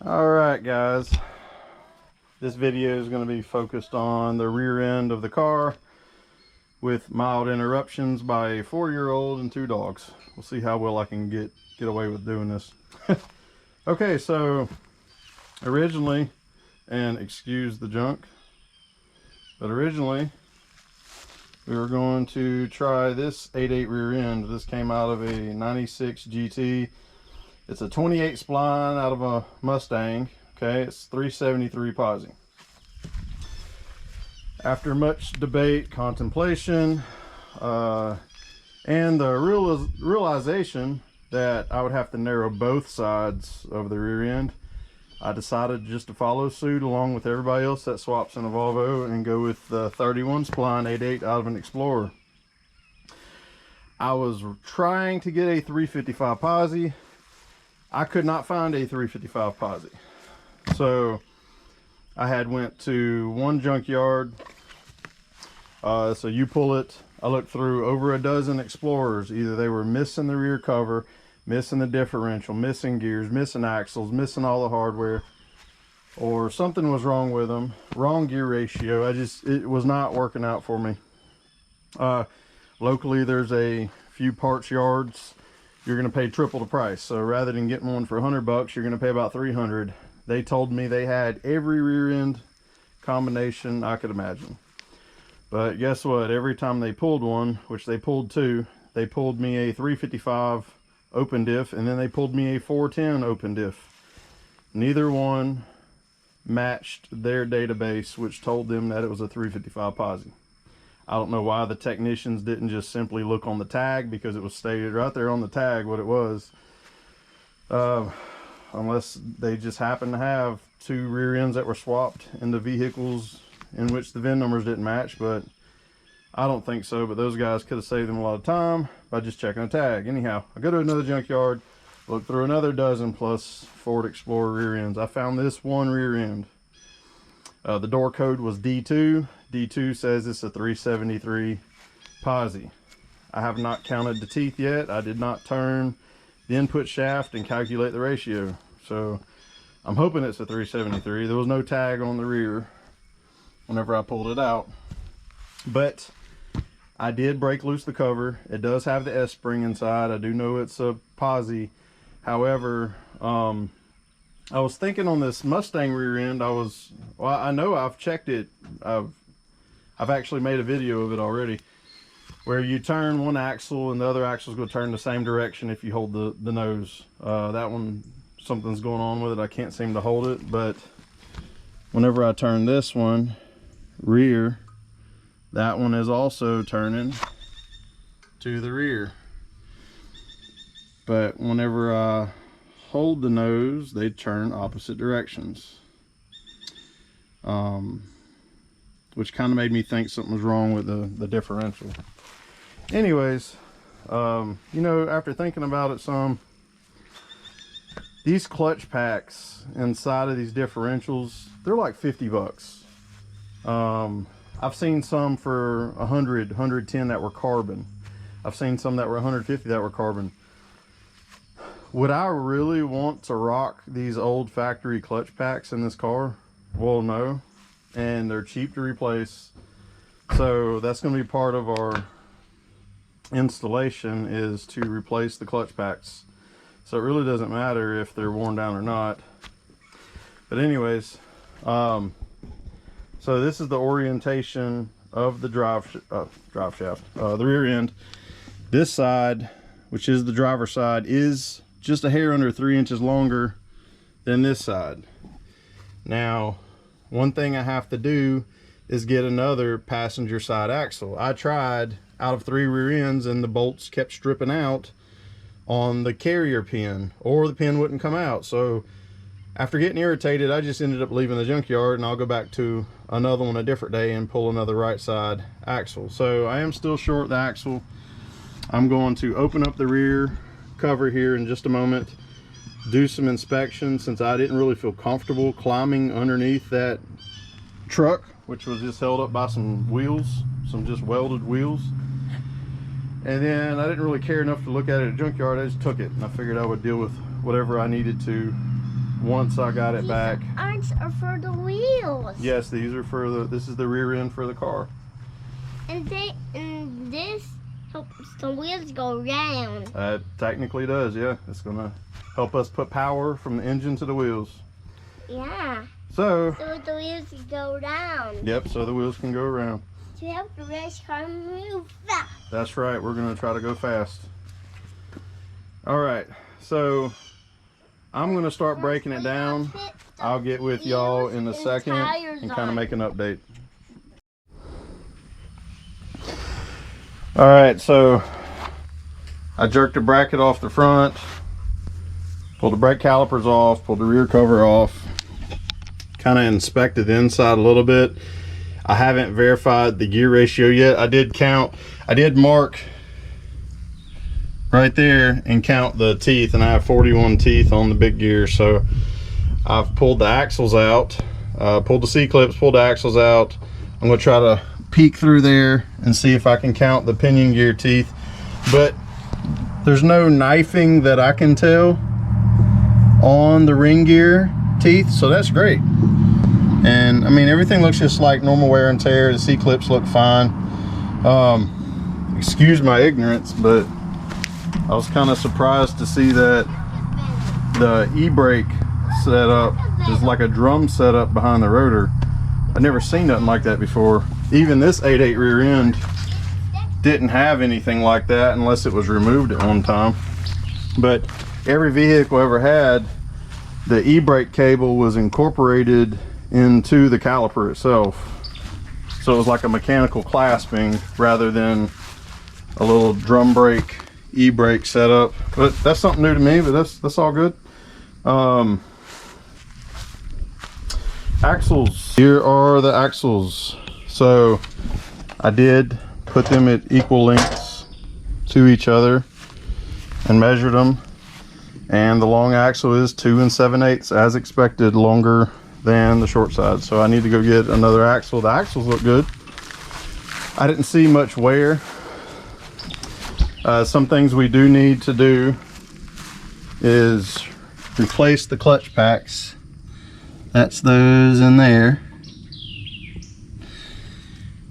All right, guys. This video is going to be focused on the rear end of the car with mild interruptions by a 4-year-old and 2 dogs. We'll see how well I can get away with doing this. Okay, so originally, and excuse the junk, but originally we were going to try this 8.8 rear end. This came out of a 96 GT. It's a 28 spline out of a Mustang. Okay, it's 373 posi. After much debate, contemplation, and the realization that I would have to narrow both sides of the rear end, I decided just to follow suit along with everybody else that swaps in a Volvo and go with the 31 spline 8.8 out of an Explorer. I was trying to get a 355 posi. I could not find a 355 posi. So I had went to one junkyard. So you pull it. I looked through over a dozen Explorers. Either they were missing the rear cover, missing the differential, missing gears, missing axles, missing all the hardware, or something was wrong with them. Wrong gear ratio. It was not working out for me. Locally, there's a few parts yards. You're going to pay triple the price. So rather than getting one for $100, you're going to pay about $300. They told me they had every rear end combination I could imagine. But guess what? Every time they pulled one, which they pulled two, they pulled me a 355 open diff, and then they pulled me a 410 open diff. Neither one matched their database, which told them that it was a 355 posi. I don't know why the technicians didn't just simply look on the tag, because it was stated right there on the tag what it was. Unless they just happened to have two rear ends that were swapped into vehicles in which the VIN numbers didn't match, but I don't think so. But those guys could have saved them a lot of time by just checking a tag. Anyhow, I go to another junkyard, look through another dozen plus Ford Explorer rear ends. I found this one rear end. The door code was D2. D2 says it's a 373 posi. I have not counted the teeth yet. I did not turn the input shaft and calculate the ratio. So I'm hoping it's a 373. There was no tag on the rear whenever I pulled it out. But I did break loose the cover. It does have the S-spring inside. I do know it's a posi. However, I was thinking on this Mustang rear end, I know I've checked it. I've actually made a video of it already, where you turn one axle and the other axle is going to turn the same direction if you hold the nose. That one, something's going on with it. I can't seem to hold it, but whenever I turn this one rear, that one is also turning to the rear. But whenever I hold the nose, they turn opposite directions, which kind of made me think something was wrong with the differential. Anyways, you know, after thinking about it some, these clutch packs inside of these differentials, they're like 50 bucks. I've seen some for 100, 110 that were carbon. I've seen some that were 150 that were carbon. Would I really want to rock these old factory clutch packs in this car? Well, no. And they're cheap to replace. So that's going to be part of our installation, is to replace the clutch packs. So it really doesn't matter if they're worn down or not. But anyways, so this is the orientation of the drive shaft, the rear end. This side, which is the driver's side, is just a hair under 3 inches longer than this side. Now, one thing I have to do is get another passenger side axle. I tried out of 3 rear ends and the bolts kept stripping out on the carrier pin, or the pin wouldn't come out. So after getting irritated, I just ended up leaving the junkyard, and I'll go back to another one a different day and pull another right side axle. So I am still short the axle. I'm going to open up the rear cover here in just a moment, do some inspection, since I didn't really feel comfortable climbing underneath that truck, which was just held up by some wheels, some just welded wheels. And then I didn't really care enough to look at it at a junkyard. I just took it, and I figured I would deal with whatever I needed to once I got it back. These are for the wheels. Yes, these are for this is the rear end for the car. And this helps the wheels go round. It technically does, yeah. It's gonna help us put power from the engine to the wheels. Yeah. So the wheels can go round. Yep, so the wheels can go around. To help the race car move fast. That's right, we're gonna try to go fast. All right, so I'm gonna start breaking it down. I'll get with y'all in a second and kind of make an update. All right, so I jerked the bracket off the front, pulled the brake calipers off, pulled the rear cover off, kind of inspected the inside a little bit. I haven't verified the gear ratio yet. I did mark right there and count the teeth, and I have 41 teeth on the big gear. So I've pulled the axles out, pulled the C-clips, pulled the axles out. I'm gonna try to peek through there and see if I can count the pinion gear teeth, but there's no knifing that I can tell on the ring gear teeth, so that's great. And I mean, everything looks just like normal wear and tear. The C-clips look fine. Excuse my ignorance, but I was kind of surprised to see that the e-brake setup is like a drum setup behind the rotor. I've never seen nothing like that before. Even this 8.8 rear end didn't have anything like that unless it was removed at one time. But every vehicle ever had, the e-brake cable was incorporated into the caliper itself. So it was like a mechanical clasping rather than a little drum brake e-brake setup. But that's something new to me, but that's all good. Axles. Here are the axles. So I did put them at equal lengths to each other and measured them. And the long axle is 2 7/8 as expected, longer than the short side. So I need to go get another axle. The axles look good. I didn't see much wear. Some things we do need to do is replace the clutch packs. That's those in there.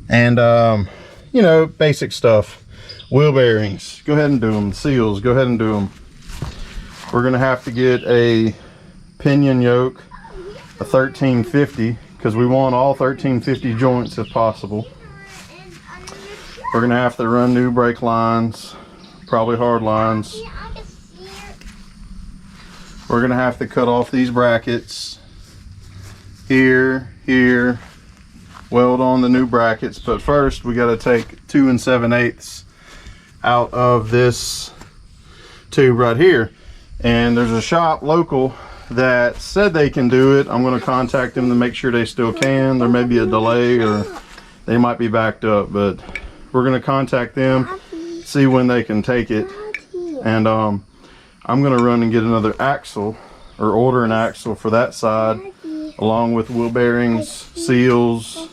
And you know, basic stuff. Wheel bearings, go ahead and do them. Seals, go ahead and do them. We're gonna have to get a pinion yoke, a 1350, because we want all 1350 joints if possible. We're gonna have to run new brake lines, probably hard lines. We're gonna have to cut off these brackets here, weld on the new brackets, but first we got to take 2 7/8 out of this tube right here. And there's a shop local that said they can do it. I'm going to contact them to make sure they still can. There may be a delay or they might be backed up, but we're going to contact them, see when they can take it. And I'm going to run and get another axle, or order an axle for that side, along with wheel bearings, seals,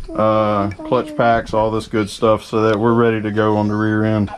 clutch packs, all this good stuff, so that we're ready to go on the rear end.